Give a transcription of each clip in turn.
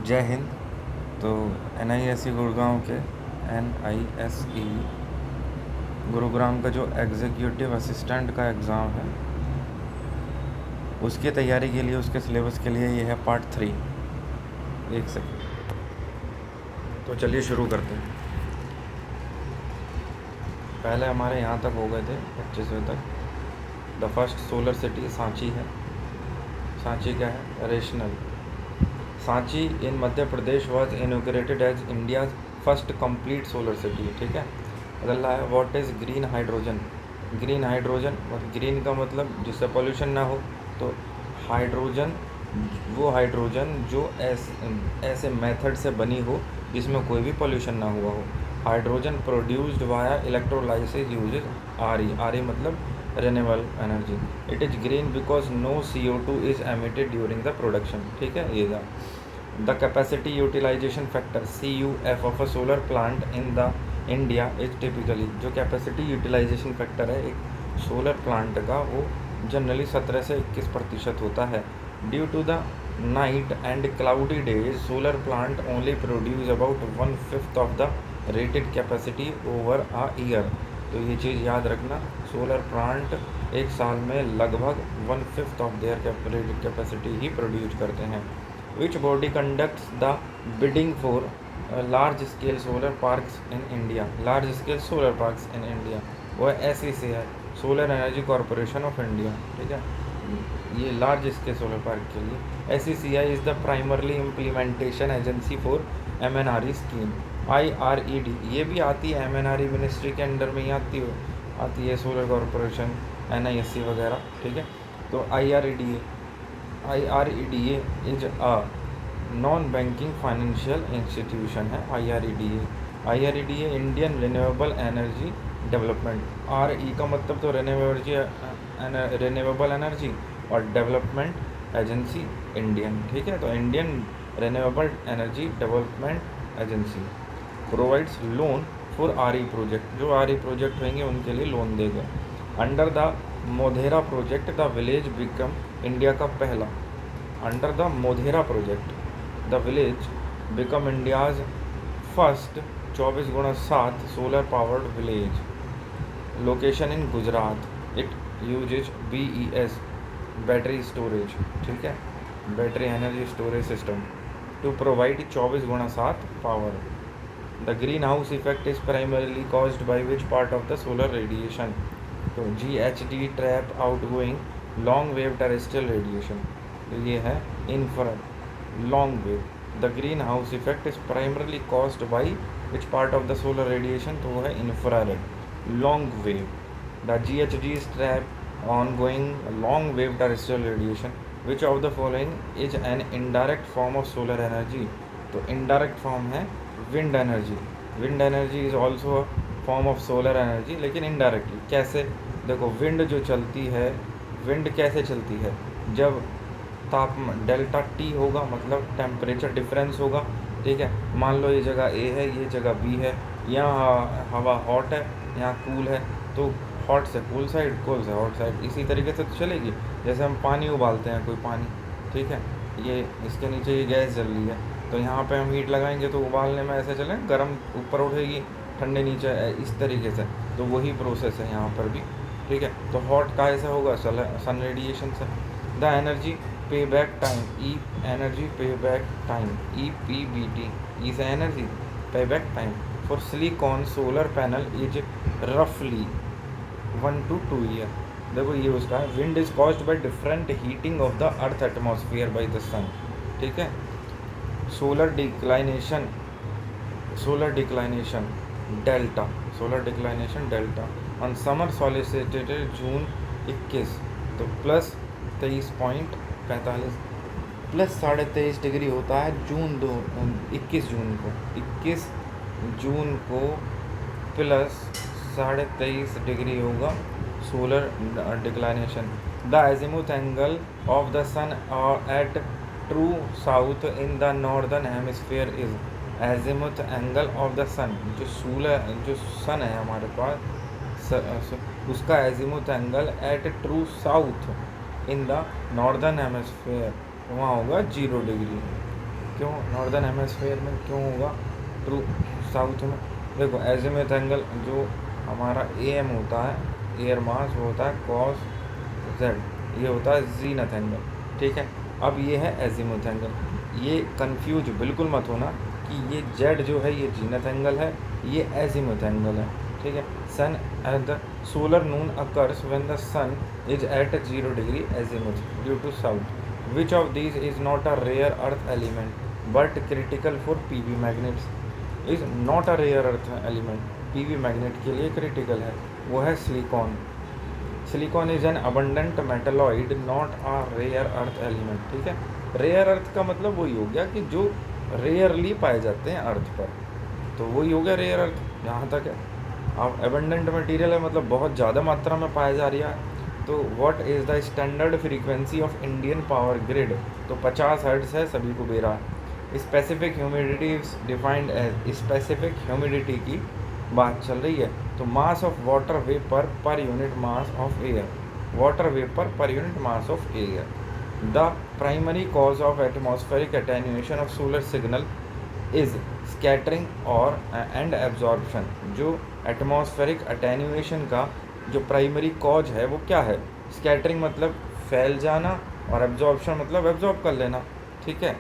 जय हिंद। तो NISE गुड़गांव के NISE गुरुग्राम का जो एग्जीक्यूटिव असिस्टेंट का एग्ज़ाम है उसकी तैयारी के लिए, उसके सिलेबस के लिए ये है पार्ट 3। एक सेकेंड, तो चलिए शुरू करते हैं। पहले हमारे यहाँ तक हो गए थे 25वें तक। The first solar city Sanchi है। सांची क्या है? Rational. Sanchi in Madhya Pradesh was inaugurated as India first complete solar city. ठीक है। अगला है what is green hydrogen. Green hydrogen, green का मतलब जिससे पोल्यूशन ना हो, तो हाइड्रोजन वो हाइड्रोजन जो ऐसे मेथड से बनी हो जिसमें कोई भी पोल्यूशन ना हुआ हो। Hydrogen produced via electrolysis uses RE मतलब renewable energy. It is green because no CO2 is emitted during the production. ठीक है। ये था the capacity utilization factor CUF of a solar plant in the India is typically. जो capacity utilization factor है एक solar plant का, वो generally 17 से 21% होता है। Due to the night and cloudy days solar plant only produce about 1/5 of the rated capacity over a year. तो ये चीज़ याद रखना, सोलर प्लांट एक साल में लगभग 1/5 of their rated capacity he produce करते हैं। Which body conducts the bidding for large scale solar parks in India. Large scale solar parks in India वो SEC है, solar energy corporation of India. ठीक है। ये लार्ज स्केल सोलर पार्क के लिए SECI is the primarily implementation agency for MNRE scheme. IRED ये भी आती है, MNRE मिनिस्ट्री के अंडर में ही आती है सोलर कॉरपोरेशन, NISE वगैरह। ठीक है। तो IREDA is a non banking financial institution है। IREDA Indian renewable energy development. RE का मतलब तो रिन्यूएबल एनर्जी और डेवलपमेंट एजेंसी इंडियन। ठीक है। तो Indian renewable energy development agency provides loan for RE project. जो RE प्रोजेक्ट होंगे उनके लिए लोन देगा। Under the Modhera project the village become India का पहला। Under the Modhera project the village become India's first 24x7 solar powered village. Location in Gujarat. It uses BES battery storage. ठीक है। Battery energy storage system to provide 24x7 power. The green house effect is primarily caused by which part of the solar radiation. तो GHD trap outgoing long wave terrestrial radiation. तो ये है infrared long wave. The green house effect is primarily caused by which part of the solar radiation, तो वो है infrared long wave. The GHD trap ongoing long wave terrestrial radiation. Which of the following is an indirect form of solar energy? तो indirect form है wind energy. Wind energy is also a form of solar energy, लेकिन indirectly। कैसे? देखो wind जो चलती है, wind कैसे चलती है? जब तापमान डेल्टा T होगा, मतलब टेम्परेचर डिफरेंस होगा। ठीक है। मान लो ये जगह A है, ये जगह B है, यहाँ हवा हॉट है, यहाँ कूल है, तो हॉट से कूल साइड, कूल से हॉट साइड, इसी तरीके से तो चलेगी। जैसे हम पानी उबालते हैं, कोई पानी, ठीक है, ये इसके नीचे ये गैस जल रही है, तो यहाँ पे हम हीट लगाएंगे तो उबालने में ऐसे चले, गर्म ऊपर उठेगी, ठंडे नीचे, इस तरीके से। तो वही प्रोसेस है यहाँ पर भी। ठीक है। तो हॉट का ऐसा होगा सन रेडिएशन से। The energy pay back time, energy pay back time EPBT is energy pay back time for silicon solar panel is रफली 1 to 2 ईयर। देखो ये उसका है, wind is caused by different heating of the earth atmosphere by the sun. ठीक है। Solar declination delta, solar declination delta on summer solstice June 21, तो plus 23.45 plus 23.5 degree होता है 21 जून को प्लस 23.5 डिग्री होगा solar declination. The azimuth angle of the sun at true south in the northern hemisphere is. Azimuth angle of the sun, जो sun है हमारे पास, उसका azimuth angle at true south in the northern hemisphere वहाँ होगा 0 degree. क्यों northern hemisphere में क्यों होगा, ट्रू साउथ में। देखो एजिमुथ एंगल जो हमारा एम होता है एयर मास, वो होता है कॉस जेड, ये होता है जीनथ एंगल, ठीक है। अब ये है एजिमुथ एंगल, ये कंफ्यूज बिल्कुल मत होना कि ये जेड जो है ये जीनथ एंगल है, ये एजिमुथ एंगल है, ठीक है। Sun at the solar noon occurs when the sun is at 0 degree azimuth due to south. Which of these is not a rare earth element but critical for PV magnets, is not a rare earth element, PV magnet के लिए critical है, वो है silicon. Silicon is an abundant metalloid not a rare earth element, ठीक है। Rare earth का मतलब वही हो गया कि जो रेयरली पाए जाते हैं अर्थ पर, तो वही हो गया रेयर अर्थ, जहाँ तक है। अब एबंडेंट मटेरियल है मतलब बहुत ज़्यादा मात्रा में पाया जा रहा है। तो what is the standard frequency of Indian power grid, तो 50 हर्ट्ज़ है, सभी को दे रहा है। Specific humidity defined as, specific humidity की बात चल रही है। तो mass of water vapour per unit mass of air, water vapour per unit mass of air. The primary cause of atmospheric attenuation of solar signal is scattering और and absorption. जो atmospheric attenuation का जो primary cause है वो क्या है, scattering मतलब फैल जाना और एब्जॉर्प्शन मतलब एब्जॉर्ब कर लेना, ठीक है।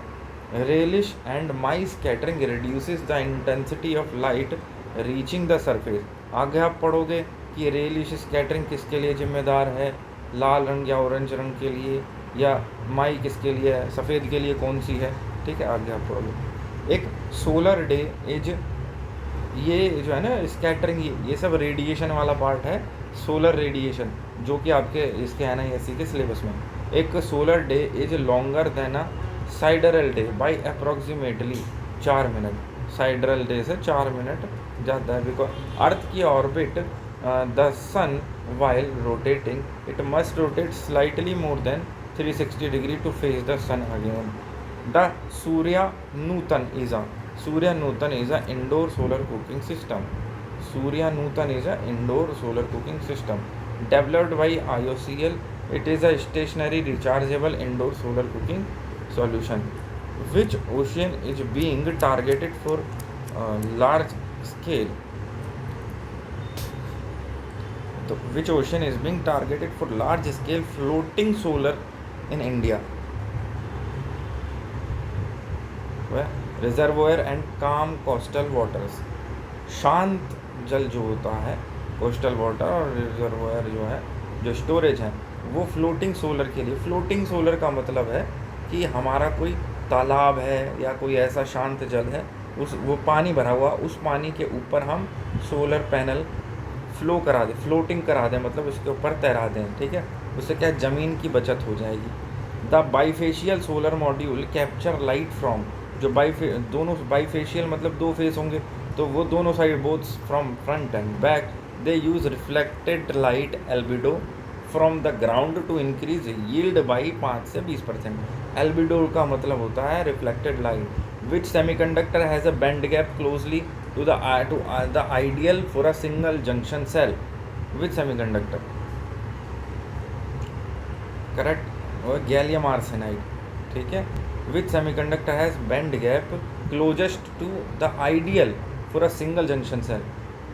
Relish and my scattering reduces the intensity of light reaching the surface. आगे आप पढ़ोगे कि रेलिश स्कैटरिंग किसके लिए जिम्मेदार है, लाल रंग या ऑरेंज रंग के लिए, या माई किसके लिए है, सफ़ेद के लिए कौन सी है, ठीक है। आगे आप पढ़ोगे। एक सोलर डे इज, ये जो है ना स्कैटरिंग, ये सब रेडिएशन वाला पार्ट है, सोलर रेडिएशन, जो कि आपके इसके NISC के सिलेबस में। एक solar day is longer than a sidereal day by approximately 4 minute, sidereal day से 4 मिनट ज़्यादा है, बिकॉज अर्थ की orbit the sun while rotating it must rotate slightly more than 360 degree to face the sun again. The Surya Nutan is a, Surya Nutan is an indoor solar cooking system. Surya Nutan is an indoor solar cooking system developed by IOCL. It is a stationary rechargeable indoor solar cooking solution. Which ocean is being targeted for large scale? So, which ocean is being targeted for large scale floating solar in India? Well, reservoir and काम coastal waters, शांत जल जो होता है coastal water, और reservoir जो है जो स्टोरेज है वो फ्लोटिंग सोलर के लिए। फ्लोटिंग सोलर का मतलब है कि हमारा कोई तालाब है या कोई ऐसा शांत जल है, उस वो पानी भरा हुआ, उस पानी के ऊपर हम सोलर पैनल फ्लो करा दें, फ्लोटिंग करा दें, मतलब उसके ऊपर तैरा दें, ठीक है। उससे क्या ज़मीन की बचत हो जाएगी। The bifacial solar module capture light from, जो दोनों बाईफेशियल मतलब 2 फेस होंगे, तो वो दोनों side both from front and back they use reflected light albedo from the ground to increase yield by 5 से 20%। एल्बिडो का मतलब होता है reflected light. Which semiconductor has a band gap closely to the ideal for a single junction cell, which semiconductor, correct, और gallium arsenide, ठीक है। Which semiconductor has band gap closest to the ideal for a single junction cell?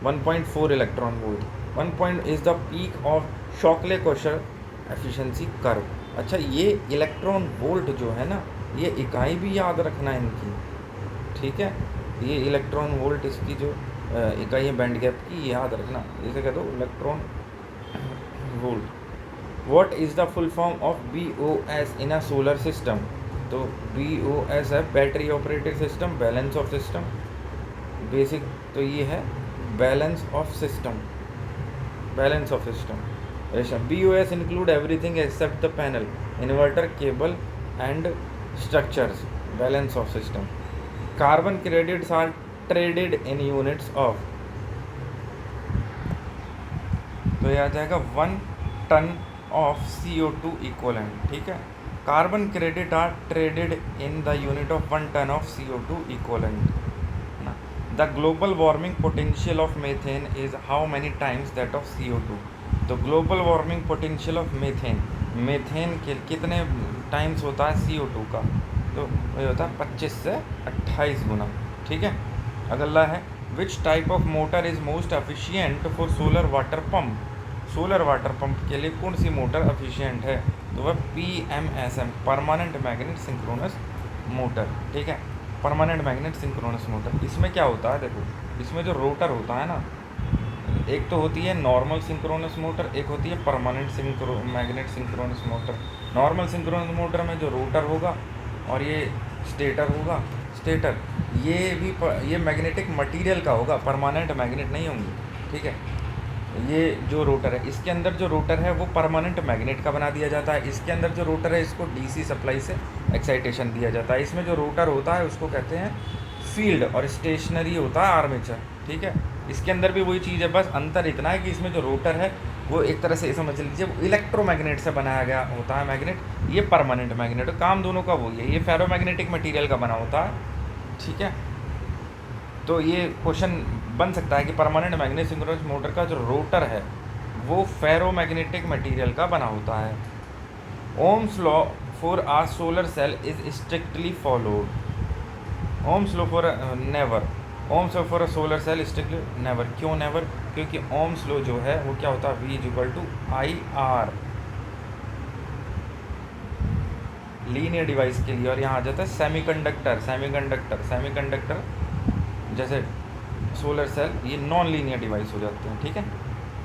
1.4 electron volt. 1 point is the peak of Shockley-Querscher efficiency curve. अच्छा, ये electron volt जो है ना, ये इकाई भी याद रखना है इनकी, ठीक है। ये इलेक्ट्रॉन वोल्ट इसकी जो इकाई है बैंड गैप की, याद रखना, इसे कह दो electron volt. What is the full form of BOS in a solar system? तो BOS है battery operated system, balance of system, basic तो ये है balance of system, balance of system. BOS include everything except the panel, inverter, cable and structures, balance of system. Carbon credits are traded in units of, तो यह आ जाएगा 1 ton of CO2 equivalent, ठीक है। Carbon credit are traded in the unit of 1 ton of CO2 equivalent. The global warming potential of methane is how many times that of CO2। तो global warming potential of methane, methane के कितने times होता है CO2 का, तो वही होता है 25 से 28 गुना। ठीक है। अगला है विच type of motor is most efficient for solar water pump. Solar water pump के लिए कौन सी मोटर एफिशिएंट है, तो वह PMSM permanent magnet synchronous motor. ठीक है, परमानेंट मैग्नेट सिंक्रोनस मोटर। इसमें क्या होता है, देखो इसमें जो रोटर होता है ना, एक तो होती है नॉर्मल सिंक्रोनस मोटर, एक होती है permanent magnet synchronous motor. Normal synchronous motor में जो रोटर होगा और ये स्टेटर होगा, स्टेटर ये मैग्नेटिक मटेरियल का होगा, परमानेंट मैग्नेट नहीं होंगे। ठीक है, ये जो रोटर है, इसके अंदर जो रोटर है वो परमानेंट मैग्नेट का बना दिया जाता है। इसके अंदर जो रोटर है इसको DC सप्लाई से एक्साइटेशन दिया जाता है। इसमें जो रोटर होता है उसको कहते हैं फील्ड, और स्टेशनरी होता है आर्मेचर। ठीक है, इसके अंदर भी वही चीज़ है, बस अंतर इतना है कि इसमें जो रोटर है वो एक तरह से समझ लीजिए वो इलेक्ट्रोमैग्नेट से बनाया गया होता है मैग्नेट, ये परमानेंट मैग्नेट। काम दोनों का वही है, ये फेरोमैग्नेटिक मटेरियल का बना होता है। ठीक है, तो ये क्वेश्चन बन सकता है कि परमानेंट मैग्नेट सिंक्रोनस मोटर का जो रोटर है वो फेरोमैग्नेटिक मटेरियल का बना होता है। Ohm's law for a solar cell is strictly followed. Ohm's law for never, Ohm's law for a solar cell strictly never. क्यों नेवर, क्योंकि ओम्स लॉ जो है वो क्या होता है, V=IR लीनियर डिवाइस के लिए। और यहाँ आ जाता है सेमीकंडक्टर जैसे सोलर सेल, ये नॉन लीनियर डिवाइस हो जाते हैं। ठीक है,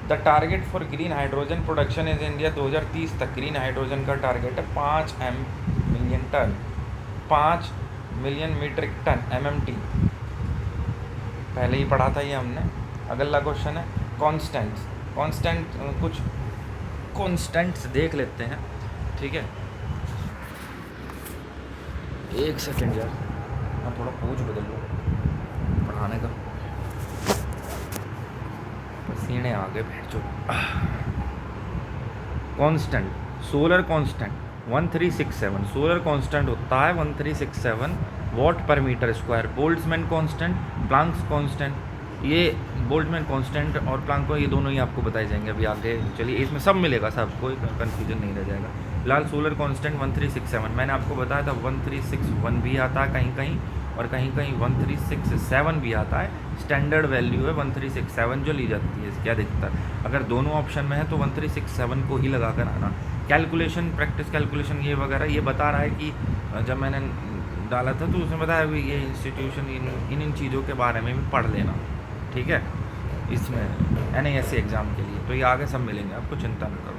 the target for green hydrogen production is India 2030 तक ग्रीन हाइड्रोजन का टारगेट है 5 million ton, 5 million metric ton MMT। पहले ही पढ़ा था ये हमने। अगला क्वेश्चन है कॉन्स्टेंट, कुछ कॉन्स्टेंट्स देख लेते हैं। ठीक है, एक सेकेंड यार, मैं थोड़ा पोज बदल लूँ पढ़ाने का, पसीने आ गए बैठ। Constant, solar constant 1367, solar constant होता है 1367 watt per metre square. Boltzmann constant, Planck's constant, ये बोल्ट्जमैन कांस्टेंट और प्लैंक को, ये दोनों ही आपको बताए जाएंगे अभी आगे। चलिए इसमें सब मिलेगा, सब कोई कन्फ्यूजन नहीं रह जाएगा। फिलहाल सोलर कांस्टेंट 1367, मैंने आपको बताया था 1361 भी आता है कहीं कहीं, और कहीं कहीं 1367 भी आता है। स्टैंडर्ड वैल्यू है 1367 जो ली जाती है इसके अधिकतर। अगर दोनों ऑप्शन में है तो 1367 को ही लगा कर आना। कैलकुलेशन, प्रैक्टिस कैलकुलेशन ये वगैरह ये बता रहा है कि जब मैंने डाला था तो उसने बताया भी ये इंस्टीट्यूशन इन चीज़ों के बारे में भी पढ़ लेना। ठीक है, इसमें NISC एग्ज़ाम के लिए, तो ये आगे सब मिलेंगे आपको, चिंता न करो।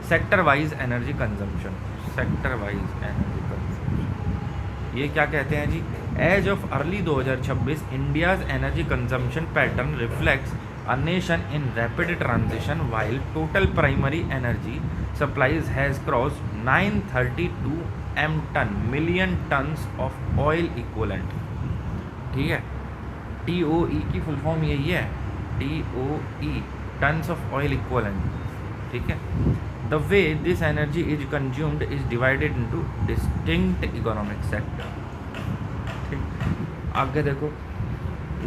Sector wise energy consumption, sector wise energy consumption ये क्या कहते हैं जी, as of early 2026 India's energy consumption pattern reflects a nation in rapid transition while total primary energy supplies has crossed 932 m million tons of oil equivalent। ठीक है, TOE की full form यही है, TOE tons of oil equivalent। ठीक है, the way this energy is consumed is divided into distinct economic sector। ठीक, आगे देखो,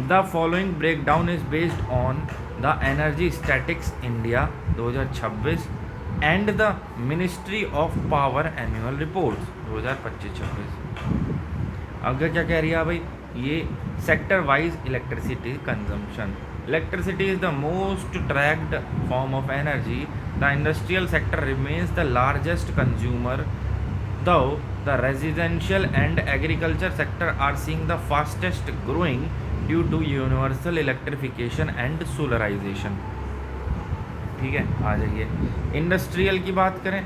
the following breakdown is based on the energy statics India 2026 and the ministry of power annual reports 2025-26। आगे क्या कह रही है भाई, ये sector wise electricity consumption. Electricity is the most tracked form of energy. The industrial sector remains the largest consumer, though the residential and agriculture sector are seeing the fastest growing due to universal electrification and solarization। ठीक है, आ जाइए industrial की बात करें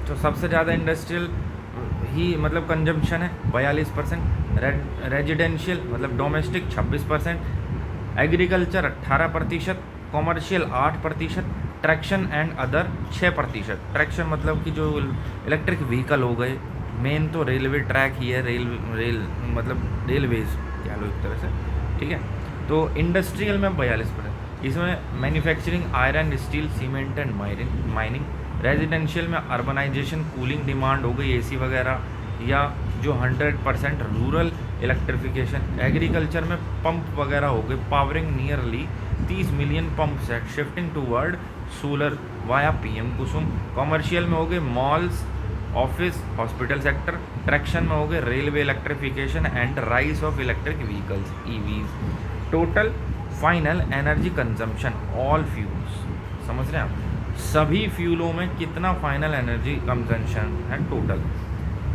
तो सबसे ज़्यादा industrial ही मतलब कंजम्पशन है 42%, रेजिडेंशियल मतलब domestic 26%, agriculture 18%, commercial 8%, traction and other 6%। Traction मतलब कि जो इलेक्ट्रिक व्हीकल हो गए, मेन तो रेलवे ट्रैक ही है, रेल मतलब रेलवेज कह लो एक तरह से। ठीक है, तो इंडस्ट्रियल में 42%, इसमें manufacturing iron steel cement and mining. Residential में अर्बनाइजेशन कूलिंग डिमांड हो गई AC वगैरह, या जो 100% रूरल इलेक्ट्रिफिकेशन। एग्रीकल्चर में पंप वगैरह हो गए, powering nearly 30 million pump set shifting toward solar via PM कुसुम। कॉमर्शियल में हो गए malls, office hospital sector. Traction में हो गए railway electrification and rise of electric vehicles EVs. Total final energy consumption all fuels, समझ रहे हैं आप, सभी फ्यूलों में कितना फाइनल एनर्जी कंजम्पशन है total.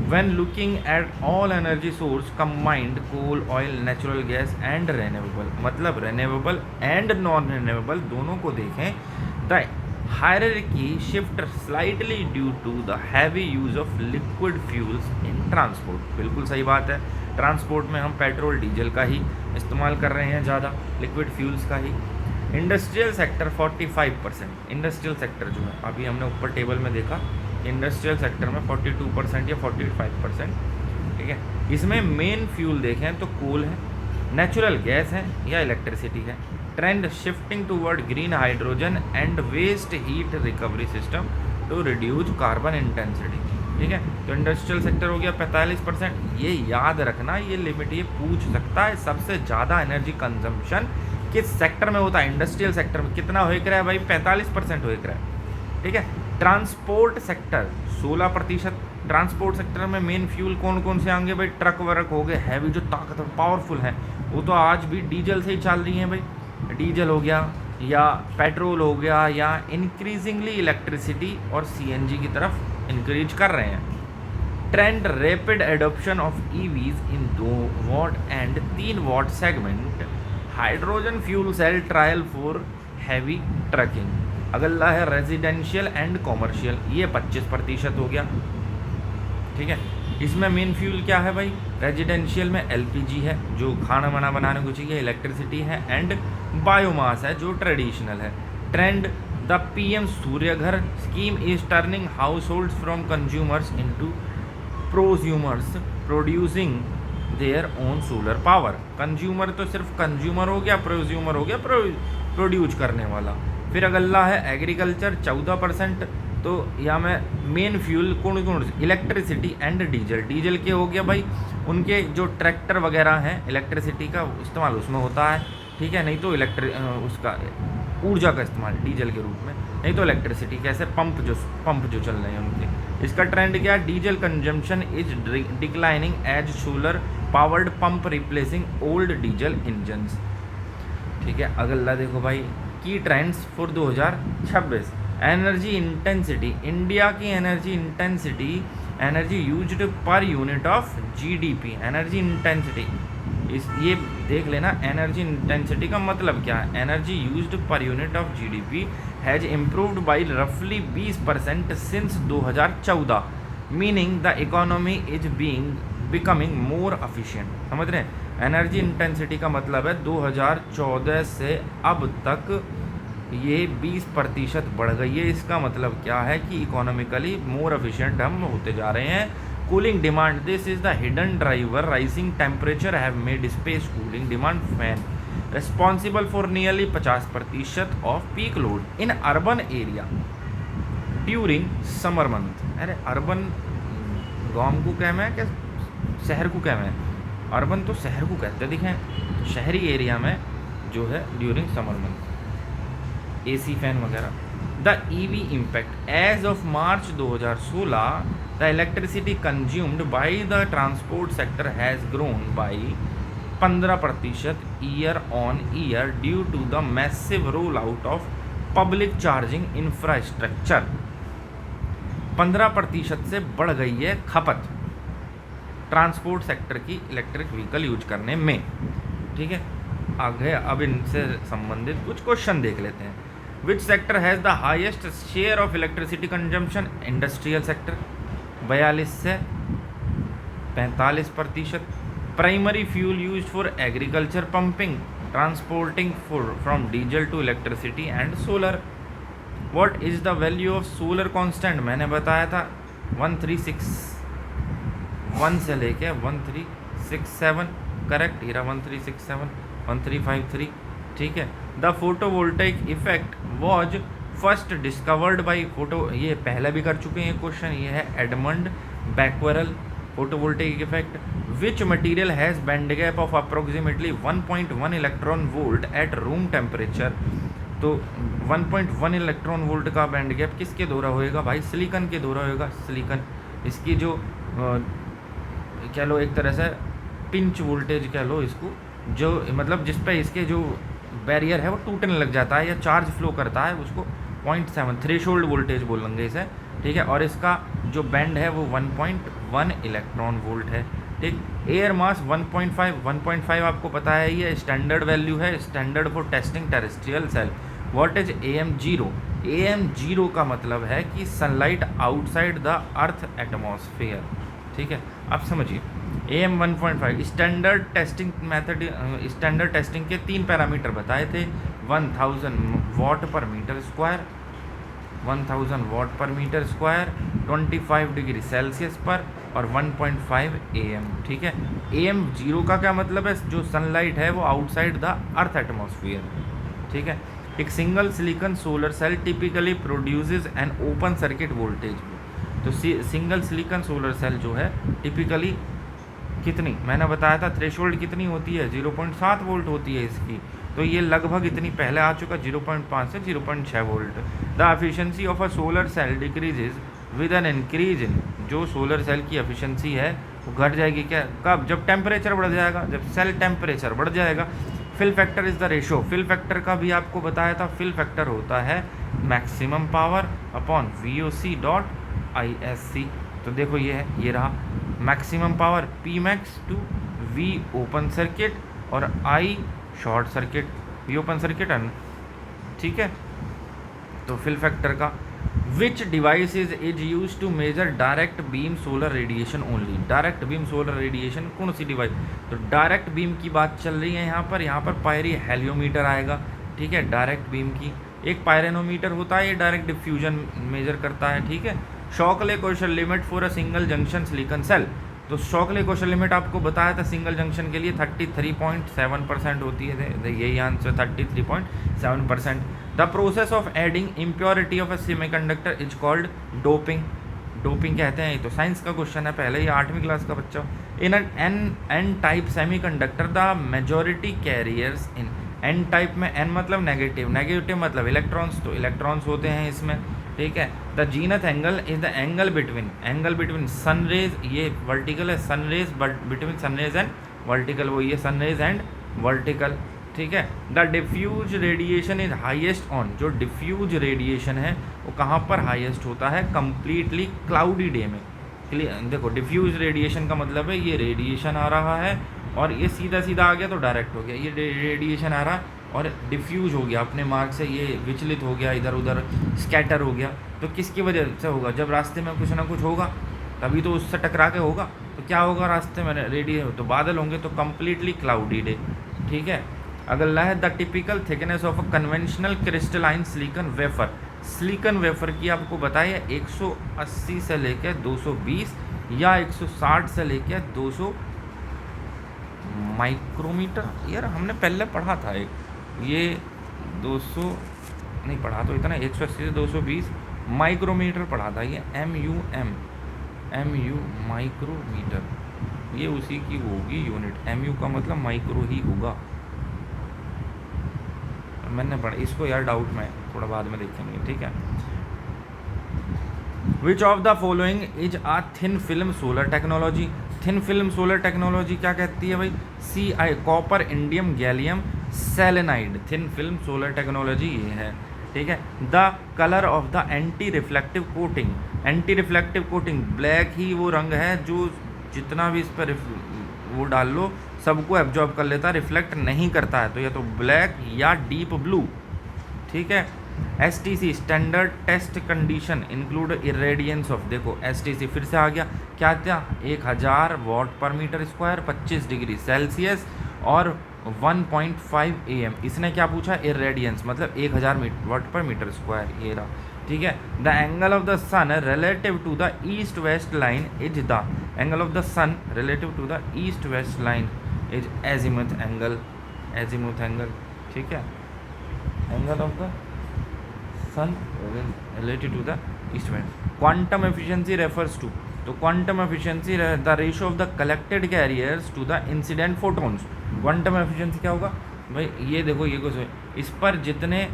When looking at all energy source combined coal oil natural gas and renewable, मतलब रेन्यूएबल एंड नॉन रेन्यूएबल दोनों को देखें, the hierarchy shift slightly due to the heavy use of liquid fuels in transport। बिल्कुल सही बात है, transport में हम पेट्रोल डीजल का ही इस्तेमाल कर रहे हैं ज़्यादा, लिक्विड फ्यूल्स का ही। इंडस्ट्रियल सेक्टर 45%, इंडस्ट्रियल सेक्टर जो है अभी हमने ऊपर टेबल में देखा, इंडस्ट्रियल सेक्टर में 42% या 45%, ठीक है। इसमें मेन फ्यूल देखें तो कोल है, नेचुरल गैस है या इलेक्ट्रिसिटी है। Trend shifting toward green hydrogen and waste heat recovery system to reduce carbon intensity, ठीक है। तो इंडस्ट्रियल सेक्टर हो गया 45%। ये याद रखना, ये लिमिट ये पूछ सकता है सबसे ज़्यादा एनर्जी कंजम्पशन किस सेक्टर में होता है। इंडस्ट्रियल सेक्टर में कितना हो रहा है भाई? 45% हो रहा है, ठीक है। Transport sector 16%। ट्रांसपोर्ट सेक्टर में मेन फ्यूल कौन कौन से आएंगे भाई? ट्रक वर्क हो गए हैवी, जो ताकतवर पावरफुल है, वो तो आज भी डीजल से ही चल रही हैं भाई। डीजल हो गया या पेट्रोल हो गया या इंक्रीजिंगली इलेक्ट्रिसिटी और सीएनजी की तरफ इंक्रीज कर रहे हैं। Trend rapid adoption of EVs in 2 watt and 3 watt segment. Hydrogen fuel cell trial for heavy trucking. अगला है रेजिडेंशियल एंड कॉमर्शियल, ये 25% हो गया, ठीक है। इसमें मेन फ्यूल क्या है भाई? रेजिडेंशियल में एलपीजी है जो खाना वाना बनाने को चाहिए, इलेक्ट्रिसिटी है एंड बायोमास है जो ट्रेडिशनल है। Trend the PM Surya Ghar scheme is turning households from consumers into prosumers producing their own solar power. Consumer तो सिर्फ कंज्यूमर हो गया, प्रोज्यूमर हो गया प्रोड्यूस करने वाला। फिर अगला है एग्रीकल्चर 14%। तो यहाँ में मेन फ्यूल कौन कौन से? Electricity and diesel. डीजल के हो गया भाई, उनके जो ट्रैक्टर वगैरह हैं इलेक्ट्रिसिटी का इस्तेमाल उसमें होता है, ठीक है। नहीं तो उसका ऊर्जा का इस्तेमाल डीजल के रूप में, नहीं तो इलेक्ट्रिसिटी कैसे? पंप जो चल रहे हैं उनके। इसका ट्रेंड क्या है? Diesel consumption is declining as solar powered pump replacing old diesel engines, ठीक है। अगला देखो भाई, key trends for 2026। Energy intensity, India की energy intensity, energy used per unit of GDP. Energy intensity ये देख लेना, एनर्जी इंटेंसिटी का मतलब क्या है? Energy used per unit of GDP has improved by रफली 20% since 2014, meaning the economy is becoming more efficient. समझ रहे हैं? एनर्जी इंटेंसिटी का मतलब है 2014 से अब तक ये 20% बढ़ गई है। इसका मतलब क्या है कि इकोनॉमिकली मोर एफिशिएंट हम होते जा रहे हैं। Cooling demand, this is the hidden driver. Rising temperature have made space cooling demand fan responsible for nearly 50% off peak load in urban area during summer month. अरे अर्बन गाँव को कहना है क्या शहर को कहना है? अर्बन तो शहर को कहते हैं, दिखें शहरी एरिया में जो है during summer month AC fan वगैरह। The EV impact, as of March 2016 the electricity consumed by the transport sector has grown by 15% year on year due to the massive roll out of public charging infrastructure. 15% से बढ़ गई है खपत transport sector की electric vehicle use करने में, ठीक है। आगे अब इनसे संबंधित कुछ क्वेश्चन देख लेते हैं। Which sector has the highest share of electricity consumption? Industrial sector 42 से 45%। Primary fuel use for agriculture pumping transporting from diesel to electricity and solar. What is the value of solar constant? मैंने बताया था 1361 से लेके 1367, correct, हीरा 1367 1353, ठीक है। The photovoltaic effect was first discovered by ये पहले भी कर चुके हैं क्वेश्चन, ये है Edmond Becquerel. Photovoltaic effect, which material has band gap of approximately 1.1 electron volt at room temperature? तो 1.1 इलेक्ट्रॉन वोल्ट का बैंड गैप किसके द्वारा होएगा भाई? सिलिकॉन के द्वारा होएगा। सिलिकॉन इसकी जो कह लो एक तरह से पिंच वोल्टेज कह लो इसको, जो मतलब जिस पे इसके जो बैरियर है वो टूटने लग जाता है या चार्ज फ्लो करता है, उसको 0.7 थ्रेशोल्ड वोल्टेज बोलेंगे इसे, ठीक है। और इसका जो बैंड है वो 1.1 इलेक्ट्रॉन वोल्ट है, ठीक। एयर मास 1.5 आपको पता है, ये स्टैंडर्ड वैल्यू है, standard for testing terrestrial cell. What is AM0? AM0 का मतलब है कि sunlight outside the earth atmosphere, ठीक है। आप समझिए AM 1.5 standard testing method, standard testing के 3 पैरामीटर बताए थे, 1000 watt per metre square, 1000 watt per metre square, 25 degree Celsius पर, और 1.5 AM, ठीक है। AM0 का क्या मतलब है? जो सनलाइट है वो आउटसाइड द अर्थ एटमॉस्फेयर, ठीक है। एक single silicon solar cell typically produces an open circuit voltage. तो सिंगल सिलिकॉन सोलर सेल जो है टिपिकली कितनी, मैंने बताया था थ्रेशोल्ड कितनी होती है, 0.7 वोल्ट होती है इसकी, तो ये लगभग इतनी पहले आ चुका, 0.5 से 0.6 volt. The efficiency of a solar cell decreases with an increase in, जो सोलर सेल की एफिशिएंसी है वो घट जाएगी क्या, कब? जब टेम्परेचर बढ़ जाएगा, जब सेल टेम्परेचर बढ़ जाएगा। Fill factor is the ratio, fill factor का भी आपको बताया था, फिल फैक्टर होता है maximum power upon VOC dot ISC। तो देखो ये है, ये रहा maximum power Pmax to V open circuit और I short circuit, V open circuit है, ठीक है। तो फिल फैक्टर का which device is use to measure direct beam solar radiation only, direct beam solar radiation कौन सी डिवाइस? तो direct beam की बात चल रही है यहाँ पर पायरी हेलियोमीटर आएगा, ठीक है। डायरेक्ट बीम की एक पायरेनोमीटर होता है, ये डायरेक्ट डिफ्यूजन मेजर करता है, ठीक है। Shockley question limit for a single junction silicon cell, तो शॉकले क्वेश्चन लिमिट आपको बताया था सिंगल जंक्शन के लिए 33.7% होती है, यही answer 33.7%। The process of adding impurity of a semiconductor is called doping, doping कहते हैं। तो साइंस का क्वेश्चन है, पहले ही 8वीं क्लास का बच्चा। In N type semiconductor the majority carriers in, N type में एन मतलब नेगेटिव, नेगेटिव मतलब इलेक्ट्रॉन्स, तो इलेक्ट्रॉन्स होते हैं इसमें, ठीक है। The zenith angle is the angle between sun rays, ये वर्टिकल है, sun rays between sun rays and vertical, वो ये सन रेज एंड वर्टिकल, ठीक है। The diffuse radiation is highest on, जो डिफ्यूज रेडिएशन है वो कहाँ पर हाईएस्ट होता है? कंप्लीटली क्लाउडी डे में। देखो डिफ्यूज रेडिएशन का मतलब है ये रेडिएशन आ रहा है और ये सीधा सीधा आ गया तो डायरेक्ट हो गया, ये रेडिएशन आ रहा है और डिफ्यूज हो गया, अपने मार्ग से ये विचलित हो गया, इधर उधर स्कैटर हो गया। तो किसकी वजह से होगा? जब रास्ते में कुछ ना कुछ होगा तभी तो उससे टकरा के होगा। तो क्या होगा रास्ते में? रेडिएशन, तो बादल होंगे, तो कम्प्लीटली क्लाउडी डे, ठीक है। अगला है the typical thickness of a conventional crystalline silicon wafer, silicon wafer की आपको बताइए 180 से लेकर 220 या 160 से लेकर 200 माइक्रोमीटर। यार हमने पहले पढ़ा था एक, ये 200 नहीं पढ़ा, तो इतना 180 से 220 माइक्रोमीटर पढ़ा था, ये MU माइक्रोमीटर, ये उसी की होगी यूनिट। MU का मतलब माइक्रो ही होगा, मैंने पढ़ा इसको यार, डाउट में थोड़ा बाद में देखेंगे, ठीक है। Which of the following is a thin film solar technology, thin film solar technology क्या कहती है भाई? CI copper indium gallium selenide, thin film solar technology ये है, ठीक है। The colour of the anti reflective coating, anti reflective coating black ही वो रंग है जो जितना भी इस पर वो डाल लो सबको एब्जॉर्ब कर लेता है, रिफ्लेक्ट नहीं करता है, तो या तो ब्लैक या डीप ब्लू, ठीक है। STC standard test condition include irradiance of, देखो STC फिर से आ गया, क्या था? 1000 watt per metre square, 25 degree Celsius और 1.5 AM। इसने क्या पूछा? इरेडियंस मतलब 1000 वाट पर मीटर स्क्वायर, ये रहा, ठीक है। The angle of the sun relative to the east west line is, the angle of the sun relative to the east west line is azimuth angle, azimuth angle, ठीक है। Angle of the sun related to the east west. Quantum efficiency refers to, तो quantum efficiency the ratio of the collected carriers to the incident photons. Quantum efficiency क्या होगा भाई? ये देखो, ये कुछ इस पर जितने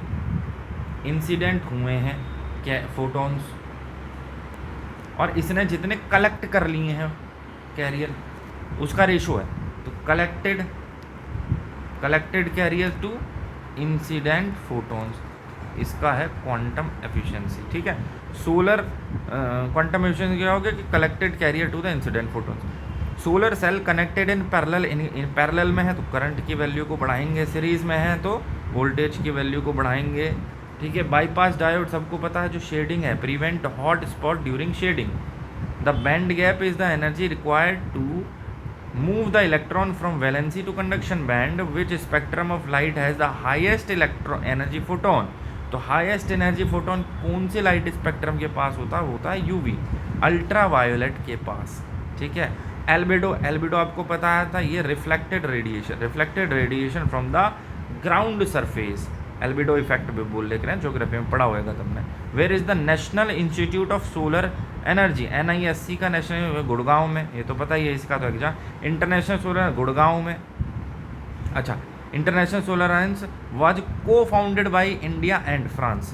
इंसिडेंट हुए हैं क्या फोटॉन्स, और इसने जितने कलेक्ट कर लिए हैं कैरियर उसका रेशो है, तो collected carrier to incident photons, इसका है क्वांटम एफिशिएंसी। ठीक है, सोलर क्वांटम एफिशिएंसी क्या होगा कि collected carrier to the incident photons. Solar cell connected in parallel, in parallel में है तो करंट की वैल्यू को बढ़ाएंगे, सीरीज में है तो वोल्टेज की वैल्यू को बढ़ाएंगे। ठीक है, बाईपास डायोड सबको पता है जो शेडिंग है, prevent hot spot during shading. The band gap is the energy required to move the electron from valency to conduction band, which spectrum of light has the highest electron energy photon। तो highest energy photon कौन से light spectrum के पास होता है UV, ultra violet के पास। ठीक है, albedo आपको पता था, ये reflected radiation from the ground surface, albedo effect भी बोल लेकर हैं, ज्योग्राफी में पढ़ा होगा तुमने। Where is the national institute of solar energy, NISC का नेशनल गुड़गांव में, ये तो पता ही है इसका तो एग्जाम। इंटरनेशनल सोलर गुड़गांव में। अच्छा, इंटरनेशनल सोलर अलायंस वाज को founded by India and France.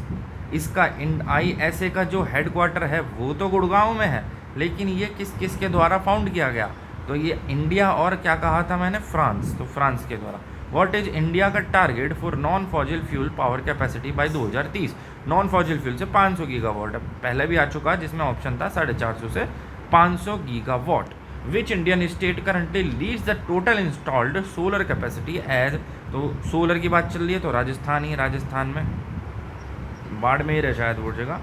इसका ISA का जो हेडक्वार्टर है वो तो गुड़गांव में है, लेकिन ये किस के द्वारा फाउंड किया गया, तो ये इंडिया और क्या कहा था मैंने, फ्रांस, तो फ्रांस के द्वारा। व्हाट इज इंडिया का target for non fossil fuel power capacity by 2030। Non fossil fuel से 500 गीगावाट, पहले भी आ चुका जिसमें ऑप्शन था 450 से 500 gigawatt. Which Indian state currently leads the total installed solar capacity as, तो सोलर की बात चल रही है तो राजस्थान ही, राजस्थान में बाड़मेर है शायद वो जगह।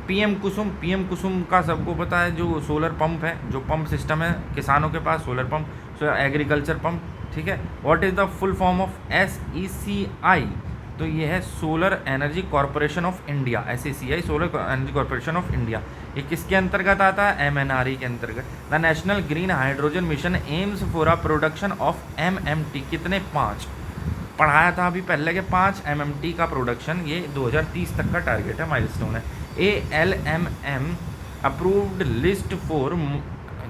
पीएम कुसुम का सबको पता है, जो सोलर पंप है, जो पंप सिस्टम है किसानों के पास, सोलर पंप, एग्रीकल्चर पंप। ठीक है, what is the full form of SECI, तो ये है solar energy corporation of India, SECI solar energy corporation of India. ये किसके अंतर्गत आता है, MNRE के अंतर्गत। The national green hydrogen mission AIIMS for a production of MMT, कितने, 5 पढ़ाया था अभी पहले के, 5 MMT का प्रोडक्शन, ये 2030 तक का टारगेट है, माइलस्टोन है। ALMM अप्रूव्ड लिस्ट फॉर,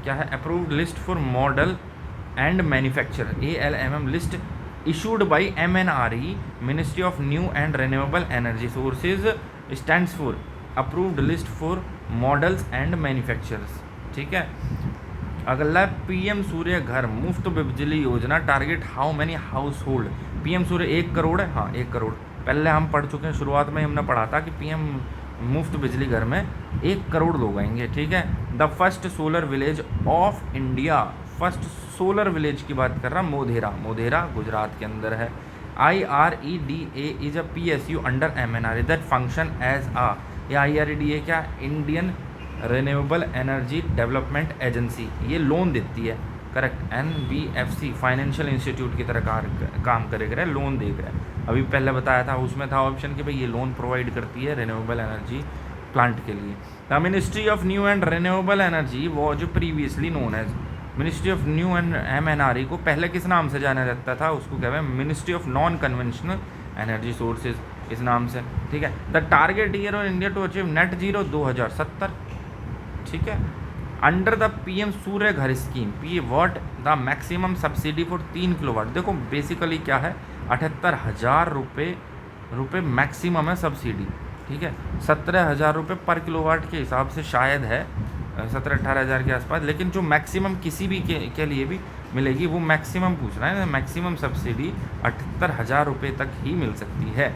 क्या है, approved list for model and manufacture, ALMM list issued by MNRE, Ministry of New and Renewable Energy Sources, stands for approved list for models and manufacturers। ठीक है, अगला PM Surya घर मुफ्त बिजली योजना, target how many house hold. PM सूर्य 1 करोड़ है, हाँ 1 करोड़, पहले हम पढ़ चुके हैं, शुरुआत में हमने पढ़ा था कि PM मुफ्त बिजली घर में 1 करोड़ लोग आएंगे। ठीक है, the first solar village of India, first solar village की बात कर रहा हूँ, मोधेरा गुजरात के अंदर है। IREDA is a PSU under MNRE that function as uh, या IREDA क्या, Indian renewable energy development agency, ये लोन देती है, करेक्ट। NBFC फाइनेंशियल इंस्टीट्यूट की तरह काम करेगा, लोन देगा। अभी पहले बताया था उसमें था ऑप्शन कि भाई ये लोन प्रोवाइड करती है रिन्यूएबल एनर्जी प्लांट के लिए। The ministry of new and renewable energy was previously known as, ministry of new and MNRE को पहले किस नाम से जाना जाता था, उसको कहते हैं ministry of non conventional energy sources, इस नाम से। ठीक है, the target year of India to achieve net zero 2070। ठीक है, under the PM Surya Ghar scheme, what the maximum subsidy for 3 kilowatt. देखो बेसिकली क्या है, 78,000 रुपये मैक्सिमम है सब्सिडी। ठीक है, 17,000 रुपये पर किलोवाट के हिसाब से शायद है, 17-18 हज़ार के आसपास, लेकिन जो मैक्सिमम किसी भी के लिए भी मिलेगी वो मैक्सिमम पूछ रहा है, मैक्सिमम सब्सिडी 78,000 रुपये तक ही मिल सकती है।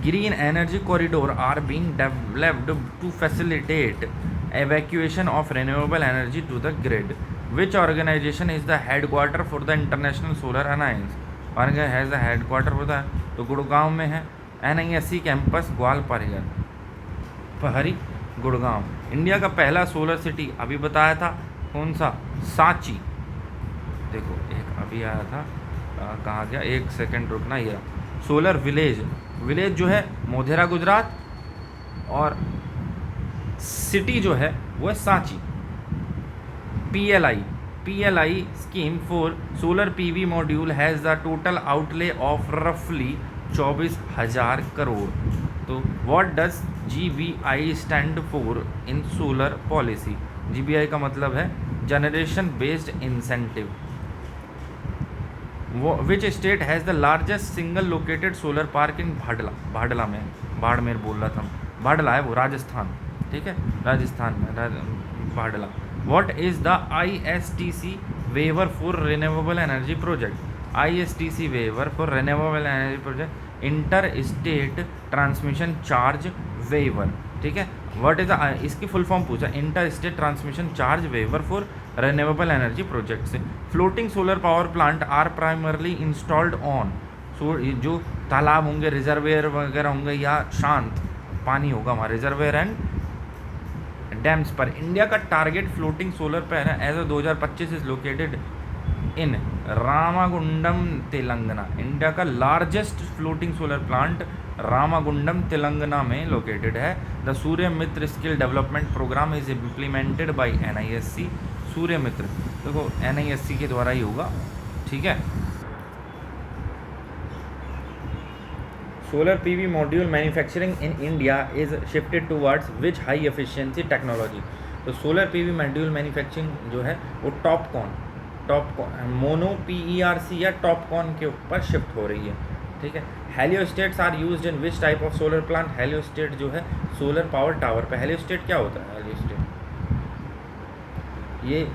Green energy corridor are being developed to facilitate evacuation of renewable energy to the grid. Which organization is the headquarter for the International Solar Alliance? और has the headquarter for the, तो गुड़गांव में है। NISC campus Gwalpahari Gurgaon. India का पहला solar city अभी बताया था कौन सा, सांची। देखो एक अभी आया था, कहाँ गया, एक सेकंड रुकना, ये सोलर विलेज जो है मोधेरा गुजरात, और सिटी जो है वो है Sanchi. PLI scheme for solar PV module has the total outlay of रफली 24,000 करोड़। तो what does GBI stand for in solar policy? GBI का मतलब है generation based incentive. Which state has the largest single located solar park in Bhadla में, बाड़मेर बोल रहा था, भाडला है वो, राजस्थान। ठीक है, राजस्थान में Bhadla. What is the ISTC waiver for renewable energy project? ISTC waiver for renewable energy project, inter state transmission charge waiver, ठीक है। व्हाट इज इसकी फुल फॉर्म पूछा, inter state transmission charge waiver for renewable energy project से। Floating solar power plant are primarily installed on, जो तालाब होंगे, reservoir वगैरह होंगे या शांत पानी होगा वहाँ, रिजर्वेयर एंड डैम्स पर। इंडिया का target floating solar panel as of 2025 is located in Ramagundam Telangana. India का largest floating solar plant Ramagundam Telangana में लोकेटेड है। The Surya Mitra skill development programme is implemented by NISC। Surya Mitra देखो NISC के द्वारा ही होगा, ठीक है। Solar PV module manufacturing in India is shifted towards which high efficiency technology. तो सोलर PV मॉड्यूल मैन्युफैक्चरिंग जो है वो टॉपकॉन मोनो PERC या टॉपकॉन के ऊपर शिफ्ट हो रही है, ठीक है। Heliostats are used in which type of solar plant? Heliostat जो है सोलर पावर टावर पे। हेलियोस्टेट क्या होता है? ये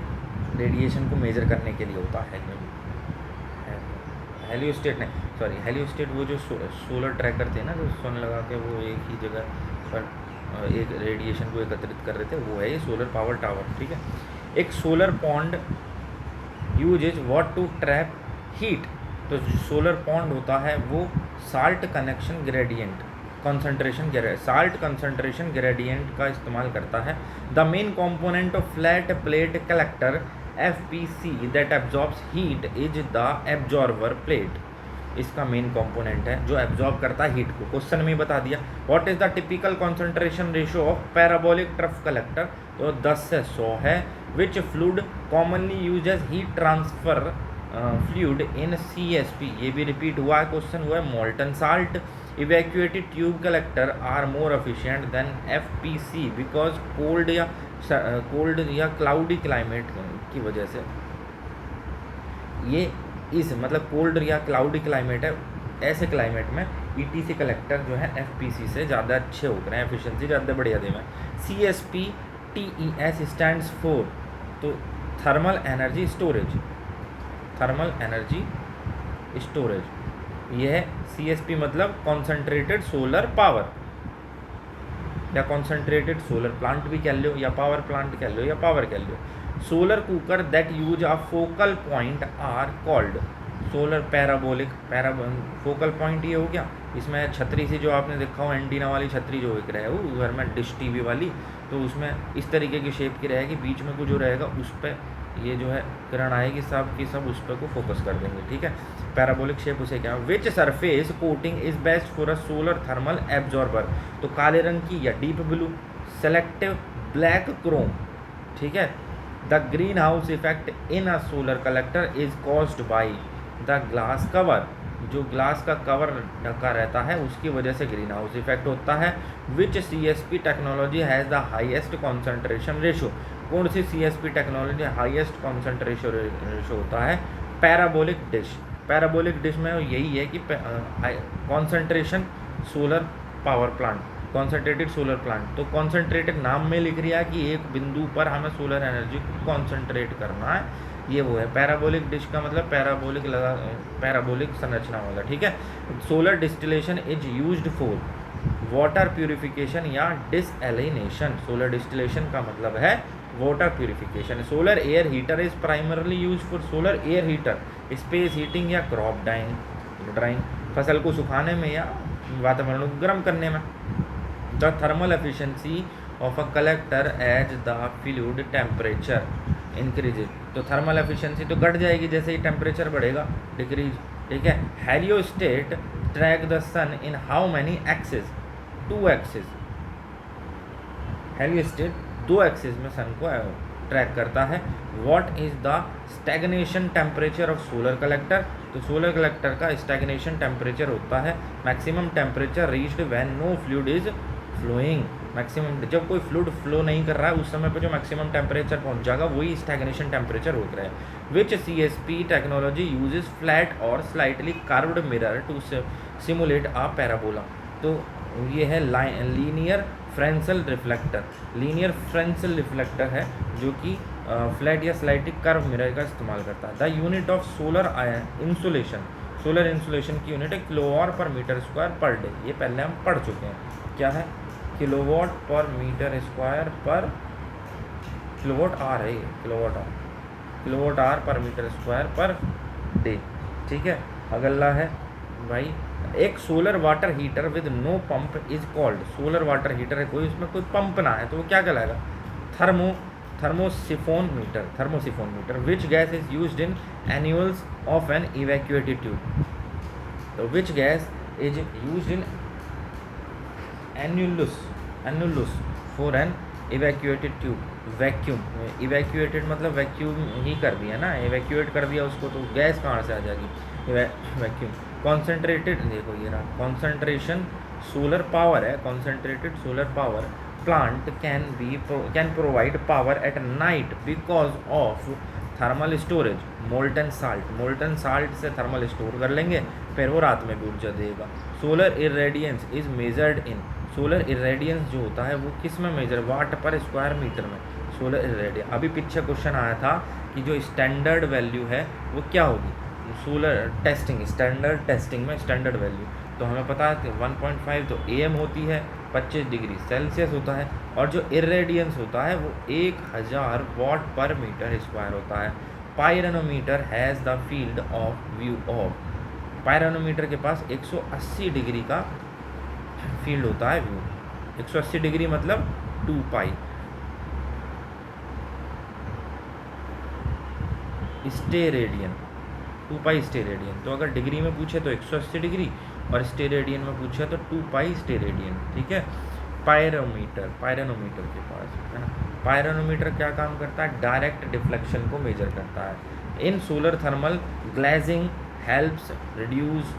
रेडिएशन को मेजर करने के लिए होता है। हेलियोस्टेट नहीं, सॉरी, हेलियोस्टेट वो जो सोलर ट्रैकर थे ना, जो सन लगा के वो एक ही जगह पर एक रेडिएशन को एकत्रित कर रहे थे, वो है ये सोलर पावर टावर, ठीक है। एक solar pond uses what to trap heat. तो सोलर पॉन्ड होता है वो salt connection gradient salt concentration gradient का इस्तेमाल करता है। The main component of flat plate collector FPC that absorbs heat is the absorber plate. इसका मेन कंपोनेंट है जो एब्जॉर्ब करता है हीट को। क्वेश्चन में बता दिया। What is the typical concentration ratio of parabolic trough collector? तो 10 से 100 है। Which fluid commonly use as heat transfer fluid in CSP? ये भी रिपीट हुआ है, क्वेश्चन हुआ है। Molten salt. Evacuated tube collector are more efficient than FPC because cold या क्लाउडी क्लाइमेट की वजह से। ये इस मतलब कोल्ड या क्लाउडी क्लाइमेट है, ऐसे क्लाइमेट में ETC कलेक्टर जो है FPC से ज़्यादा अच्छे होते हैं, एफिशिएंसी ज़्यादा बढ़िया देना। CSP TES स्टैंड्स फॉर, तो thermal energy storage, thermal energy storage. यह है CSP मतलब कॉन्सेंट्रेटेड सोलर पावर, या कॉन्सेंट्रेटेड सोलर प्लांट भी कह लो, या पावर प्लांट कह लो, या पावर कह लो। Solar cooker that use a focal point are called solar parabolic. Focal point ये हो गया। इसमें छतरी से जो आपने देखा हो एंटीना वाली छतरी जो बिक रहा है वो घर में डिश TV वाली, तो उसमें इस तरीके की शेप की रहेगी, बीच में कुछ जो रहेगा उस पर ये जो है किरण आएगी, सब की सब उस पर को फोकस कर देंगे, ठीक है। पैराबोलिक शेप उसे क्या, which surface coating is best for a solar thermal absorber? तो काले रंग की या deep blue, selective black chrome, ठीक है। The green house effect in a solar collector is caused by the glass cover. जो ग्लास का कवर ढका रहता है उसकी वजह से ग्रीन हाउस इफेक्ट होता है। Which CSP technology has the highest concentration ratio? कौन सी CSP technology highest concentration ratio होता है? Parabolic dish. पैराबोलिक डिश में यही है कि concentration solar power plant, concentrated solar plant. तो कॉन्सेंट्रेटेड नाम में लिख रहा है कि एक बिंदु पर हमें सोलर एनर्जी को कॉन्सेंट्रेट करना है, ये वो है। पैराबोलिक डिश का मतलब पैराबोलिक संरचना वाला, ठीक है। Solar distillation is used for water purification या डिसएलिनेशन। सोलर डिस्टिलेशन का मतलब है water purification. Solar air heater is primarily use for solar air heater, space heating या क्रॉप ड्राइंग, फसल को सुखाने में या वातावरण को गर्म करने में। The thermal efficiency of a collector as the fluid temperature increase. तो थर्मल एफिशिएंसी तो घट जाएगी जैसे ही टेम्परेचर बढ़ेगा, डिक्रीज, ठीक है। Heliostat track the sun in how many axis? 2 axis. Heliostat 2 axis में सन को ट्रैक करता है। What is the stagnation temperature of solar collector? तो सोलर कलेक्टर का स्टैग्नेशन टेम्परेचर होता है maximum temperature reached when no fluid is flowing. Maximum जब कोई फ्लूइड फ्लो नहीं कर रहा है उस समय पे जो मैक्सिमम टेम्परेचर पहुंच जाएगा वही स्टैग्नेशन टेम्परेचर होता है। Which CSP technology uses flat और slightly curved mirror to simulate a parabola? तो ये है linear Fresnel reflector, linear Fresnel reflector है जो कि फ्लैट या स्लाइटिक कर्व मिरर का इस्तेमाल करता है। The unit of solar ion insulation, solar insulation की यूनिट है kilowatt per metre square per day. ये पहले हम पढ़ चुके हैं, क्या है kilowatt per metre square per, kilowatt hour है, kilowatt hour per metre square per day. ठीक है, अगला है भाई एक solar water heater with no pump is called, solar water heater है कोई, उसमें कोई पंप ना है तो वो क्या कहलाएगा, thermosiphon meter. Which gas is used in annulus of an evacuated tube, तो which gas is used in annulus for an evacuated tube, vacuum, evacuated मतलब वैक्यूम ही कर दिया ना, इवैक्यूएट कर दिया उसको तो गैस कहाँ से आ जाएगी, वैक्यूम। कॉन्सेंट्रेटेड, देखो ये रहा कॉन्सेंट्रेशन सोलर पावर है, concentrated solar power plant can provide power at night because of thermal storage, molten salt से थर्मल स्टोर कर लेंगे, फिर वो रात में भी ऊर्जा देगा। Solar irradiance is measured in, solar irradiance जो होता है वो किस में मेजर, वाट पर स्क्वायर मीटर में सोलर इरेडियंस। अभी पीछे क्वेश्चन आया था कि जो स्टैंडर्ड वैल्यू है वो क्या होगी, सोलर टेस्टिंग, स्टैंडर्ड टेस्टिंग में स्टैंडर्ड वैल्यू तो हमें पता है कि 1.5 तो AM होती है, 25 डिग्री सेल्सियस होता है, और जो इरेडियंस होता है वो 1000 वाट पर मीटर स्क्वायर होता है। Pyranometer has the field of view of, pyranometer के पास 180 डिग्री का फील्ड होता है व्यू, 180 डिग्री मतलब 2 पाई। स्टेरेडियन, 2 पाई स्टेरेडियन, तो अगर डिग्री में पूछे तो 180 डिग्री और स्टेरेडियन में पूछे तो 2 पाई स्टेरेडियन। ठीक है, पायरोनोमीटर के पास है ना, पायरोनोमीटर क्या काम करता है, डायरेक्ट डिफ्लेक्शन को मेजर करता है। In solar thermal glazing helps reduce,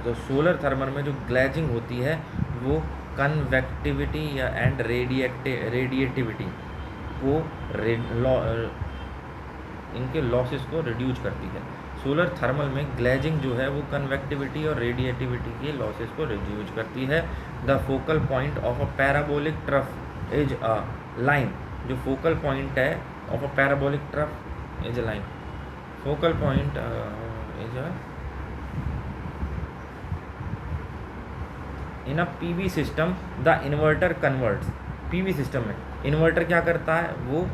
तो सोलर थर्मल में जो ग्लेजिंग होती है वो कन्वेक्टिविटी या एंड रेडिएटिविटी को इनके लॉसेस को रिड्यूस करती है। सोलर थर्मल में ग्लेजिंग जो है वो कन्वेक्टिविटी और रेडिएटिविटी के लॉसेस को रिड्यूस करती है। The focal point of a parabolic trough is a line, जो फोकल पॉइंट है of a parabolic trough is a line, focal point is a in a PV system the inverter converts, PV system में inverter क्या करता है वो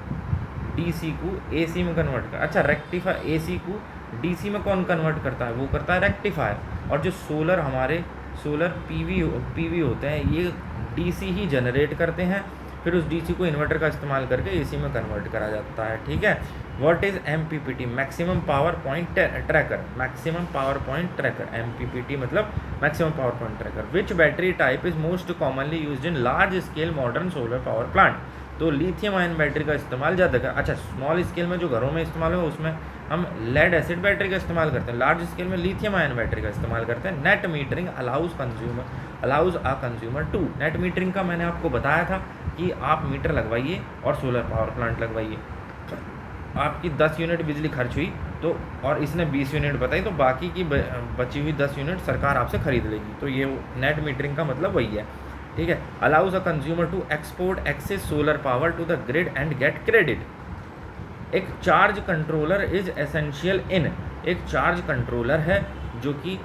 DC को AC में convert कर, अच्छा रेक्टिफाई, एसी को डीसी में कौन कन्वर्ट करता है, वो करता है रेक्टिफायर। और जो सोलर हमारे सोलर पीवी होते हैं ये डीसी ही जनरेट करते हैं, फिर उस डीसी को इन्वर्टर का इस्तेमाल करके एसी में कन्वर्ट करा जाता है। ठीक है, what is MPPT, maximum power point tracker, maximum power point tracker, MPPT मतलब maximum power point tracker. Which battery type is most commonly used in large scale modern solar power plant, तो lithium ion battery का इस्तेमाल ज़्यादा कर, अच्छा small scale में जो घरों में इस्तेमाल हो उसमें हम लेड एसिड बैटरी का इस्तेमाल करते हैं, लार्ज स्केल में लिथियम आयन बैटरी का इस्तेमाल करते हैं। Net metering allows a consumer to, net metering का मैंने आपको बताया था कि आप मीटर लगवाइए और सोलर पावर प्लांट लगवाइए, आपकी 10 यूनिट बिजली खर्च हुई तो और इसने 20 यूनिट बताई तो बाकी की बची हुई 10 यूनिट सरकार आपसे खरीद लेगी, तो ये नेट मीटरिंग का मतलब वही है। ठीक है, allows a consumer to export excess solar power to the grid and get credit. एक charge controller is essential in, एक चार्ज कंट्रोलर है जो कि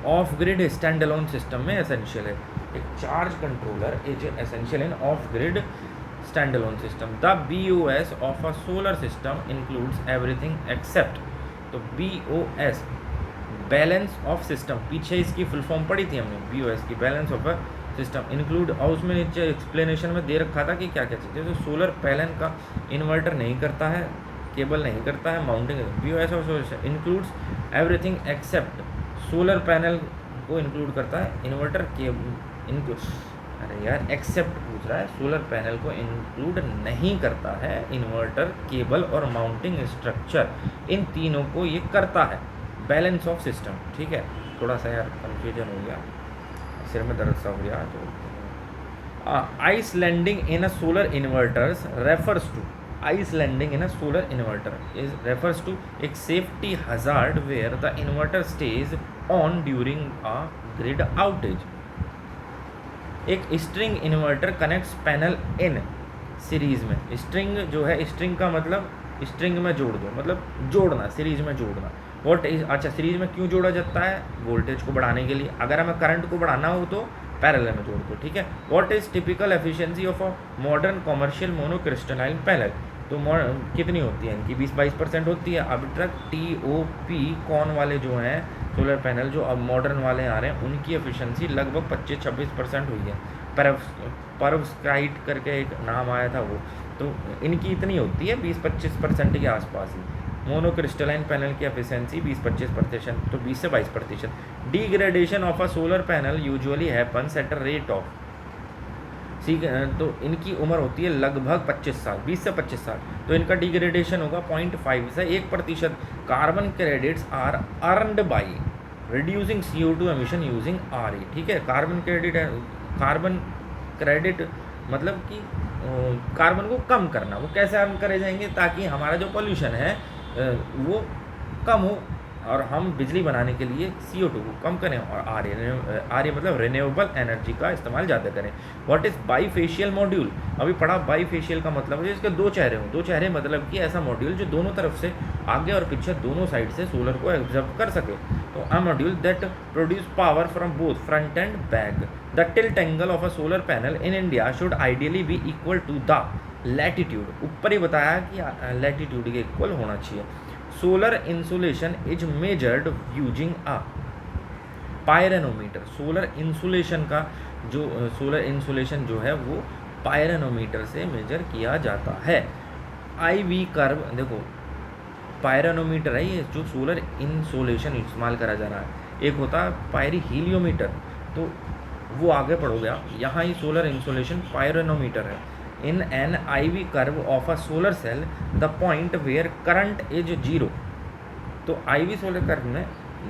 off grid stand alone system में एसेंशियल है, एक charge controller is essential in off grid stand alone system. The BOS of a solar system includes everything except, तो BOS balance of system, पीछे इसकी full form पढ़ी थी हमने, BOS की balance of a system include, और उसमें नीचे एक्सप्लेनेशन में दे रखा था कि क्या क्या चीज़ें, तो सोलर पैनल का इन्वर्टर नहीं करता है, केबल नहीं करता है, mounting. BOS of solar includes everything accept, solar panel को इंक्लूड करता है, इन्वर्टर के अरे यार एक्सेप्ट पूछ रहा है, सोलर पैनल को इंक्लूड नहीं करता है, इन्वर्टर, केबल और माउंटिंग स्ट्रक्चर, इन तीनों को ये करता है। बैलेंस ऑफ सिस्टम, ठीक है, थोड़ा सा यार कन्फ्यूजन हो गया, सिर में दर्द सा हो गया। तो islanding in a solar inverters refers to, islanding in a solar inverter is refers to एक safety hazard where the inverter stays on during a grid outage. एक string inverter connects panel in series में। String जो है, string का मतलब string में जोड़ दो, मतलब जोड़ना, सीरीज में जोड़ना। व्हाट इज, अच्छा सीरीज में क्यों जोड़ा जाता है? वोल्टेज को बढ़ाने के लिए। अगर हमें करंट को बढ़ाना हो तो पैरेलल में जोड़ दो, ठीक है। What is typical efficiency of a modern commercial monocrystalline panel? तो कितनी होती है इनकी? 20-22% होती है। अब तक TOP कौन वाले जो हैं सोलर पैनल, जो अब मॉडर्न वाले आ रहे हैं, उनकी एफिशिएंसी लगभग 25-26% हुई है। परवस्काइट करके एक नाम आया था वो, तो इनकी इतनी होती है 20-25% के आसपास ही। मोनोक्रिस्टलाइन पैनल की एफिशिएंसी 20-25%, तो 20 से 22%। Degradation of a solar panel usually happens at a rate of, ठीक है, तो इनकी उम्र होती है लगभग 25 साल, 20 से 25 साल। तो इनका डिग्रेडेशन होगा 0.5 से 1%। Carbon credits are earned by reducing CO2 emission using RE, ठीक है। कार्बन क्रेडिट मतलब कि कार्बन को कम करना। वो कैसे अर्न करे जाएंगे? ताकि हमारा जो पॉल्यूशन है वो कम हो और हम बिजली बनाने के लिए CO2 को कम करें, और RE मतलब रिन्यूएबल एनर्जी का इस्तेमाल ज़्यादा करें। What is bifacial module? अभी पढ़ा बाईफेशियल का मतलब है इसके दो चेहरे हों। दो चेहरे मतलब कि ऐसा मॉड्यूल जो दोनों तरफ से, आगे और पीछे दोनों साइड से सोलर को एब्जॉर्ब कर सके। तो a module that produce power from both front and back. The tilt angle of a solar panel in India should ideally be equal to the latitude. ऊपर ही बताया कि लैटिट्यूड के इक्वल होना चाहिए। Solar insulation is measured using a pyranometer. Solar insulation का जो solar insulation जो है वो पायरेनोमीटर से मेजर किया जाता है। IV कर्व, देखो पायरेनोमीटर है ये जो सोलर इंसुलेशन इस्तेमाल करा जा रहा है। एक होता है पायरीहीलियोमीटर, तो वो आगे पढ़ोगे आप। यहाँ ही सोलर इंसुलेशन पायरेनोमीटर है। In an IV curve of a solar cell, the point where current is 0, तो IV सोलर कर्व में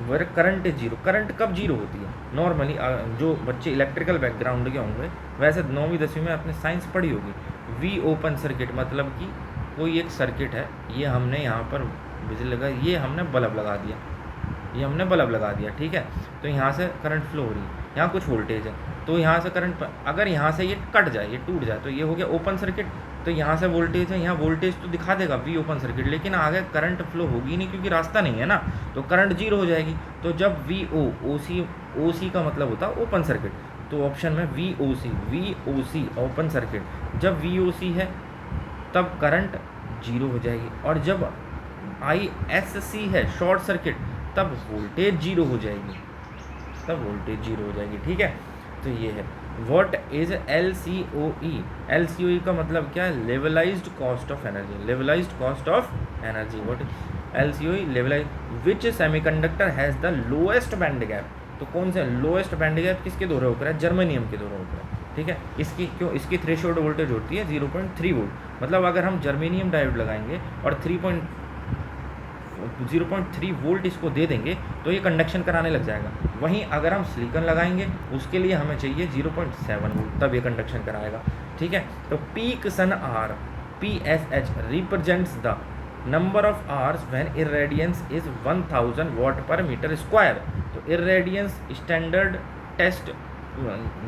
where current is 0, करंट कब जीरो होती है? नॉर्मली जो बच्चे इलेक्ट्रिकल बैकग्राउंड के होंगे, वैसे 9वीं 10वीं में आपने साइंस पढ़ी होगी। V ओपन सर्किट मतलब कि कोई एक सर्किट है, ये हमने यहाँ पर बिजली लगा, ये हमने बल्ब लगा दिया, ये हमने बल्ब लगा दिया, ठीक है। तो यहाँ से करंट फ्लो हो रही है, यहाँ कुछ वोल्टेज है, तो यहाँ से करंट, अगर यहाँ से ये कट जाए, ये टूट जाए, तो ये हो गया ओपन सर्किट। तो यहाँ से वोल्टेज है, यहाँ वोल्टेज तो दिखा देगा V ओपन सर्किट, लेकिन आगे करंट फ्लो होगी नहीं क्योंकि रास्ता नहीं है ना, तो करंट जीरो हो जाएगी। तो जब OC का मतलब होता है ओपन सर्किट, तो ऑप्शन में VOC ओपन सर्किट। जब VOC है तब करंट जीरो हो जाएगी, और जब ISC है शॉर्ट सर्किट, तब वोल्टेज जीरो हो जाएगी, ठीक है। तो ये है। What is LCOE? LCOE का मतलब क्या है? Levelised cost of energy. Levelised cost of energy, what is LCOE? Levelise which semiconductor has the lowest band gap? तो कौन सा लोएस्ट बैंड गैप किसके द्वारा होकर है? जर्मेनियम के द्वारा होकर है, ठीक है। इसकी क्यों? इसकी थ्रेशोल्ड वोल्टेज होती है 0.3 वोल्ट। मतलब अगर हम जर्मेनियम डायोड लगाएंगे और 0.3 वोल्ट इसको दे देंगे तो ये कंडक्शन कराने लग जाएगा। वहीं अगर हम सिलिकॉन लगाएंगे उसके लिए हमें चाहिए 0.7 वोल्ट, तब ये कंडक्शन कराएगा, ठीक है। तो peak sun hour PSH represents the number of hours when irradiance is 1000 watt per metre square. तो इरेडियंस स्टैंडर्ड टेस्ट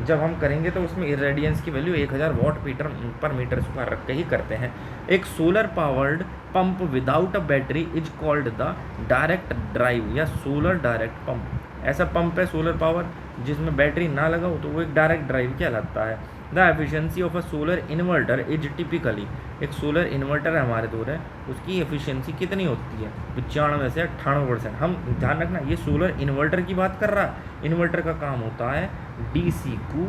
जब हम करेंगे तो उसमें इरेडियंस की value 1000 watt per metre square रख के ही करते हैं। एक solar powered pump without a battery is called the direct drive या सोलर डायरेक्ट पंप। ऐसा पंप है सोलर पावर जिसमें बैटरी ना लगा हो तो वो एक डायरेक्ट ड्राइव कहलाता है। The efficiency of a solar inverter is typically, एक सोलर इन्वर्टर है हमारे दूर है, उसकी एफिशिएंसी कितनी होती है? 95 से 98%। हम ध्यान रखना ये सोलर इन्वर्टर की बात कर रहा है। इन्वर्टर का काम होता है DC को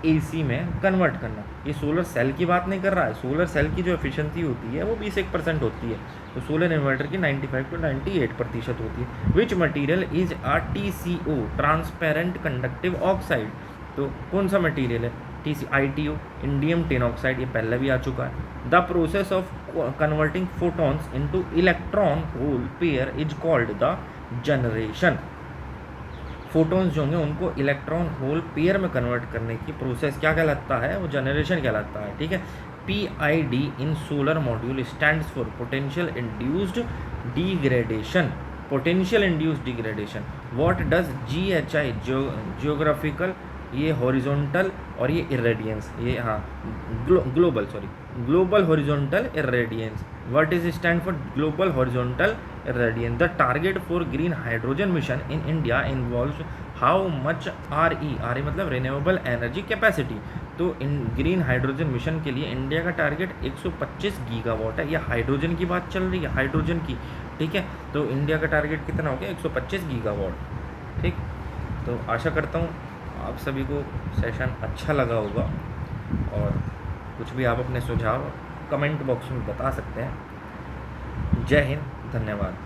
AC में कन्वर्ट करना। ये सोलर सेल की बात नहीं कर रहा है। सोलर सेल की जो एफिशिएंसी होती है वो 21% होती है, तो सोलर इन्वर्टर की 95 to 98% होती है। विच material is a TCO transparent conductive oxide? तो कौन सा मटीरियल है? ITO इंडियम टिन ऑक्साइड, ये पहले भी आ चुका है। The process of converting photons into electron hole pair is called the generation. Photons जो होंगे उनको इलेक्ट्रॉन होल पेयर में कन्वर्ट करने की प्रोसेस क्या कहलाता है? वो जनरेशन कहलाता है, ठीक है। PID in solar module stands for potential induced degradation. Potential induced degradation. What does GHI geographical ये हॉरिजॉन्टल और ये इरेडियंस, ये हाँ global horizontal irradiance. What is stand for global horizontal irradiance? The target for green hydrogen mission in India involves how much RE मतलब renewable energy capacity. तो इन green hydrogen mission के लिए India का target 125 gigawatt है. ये hydrogen की बात चल रही है, हाइड्रोजन की, ठीक है. तो इंडिया का टारगेट कितना हो गया? 125 गीगावाट, ठीक. तो आशा करता हूँ आप सभी को सेशन अच्छा लगा होगा, और कुछ भी आप अपने सुझाव कमेंट बॉक्स में बता सकते हैं. जय हिंद, धन्यवाद.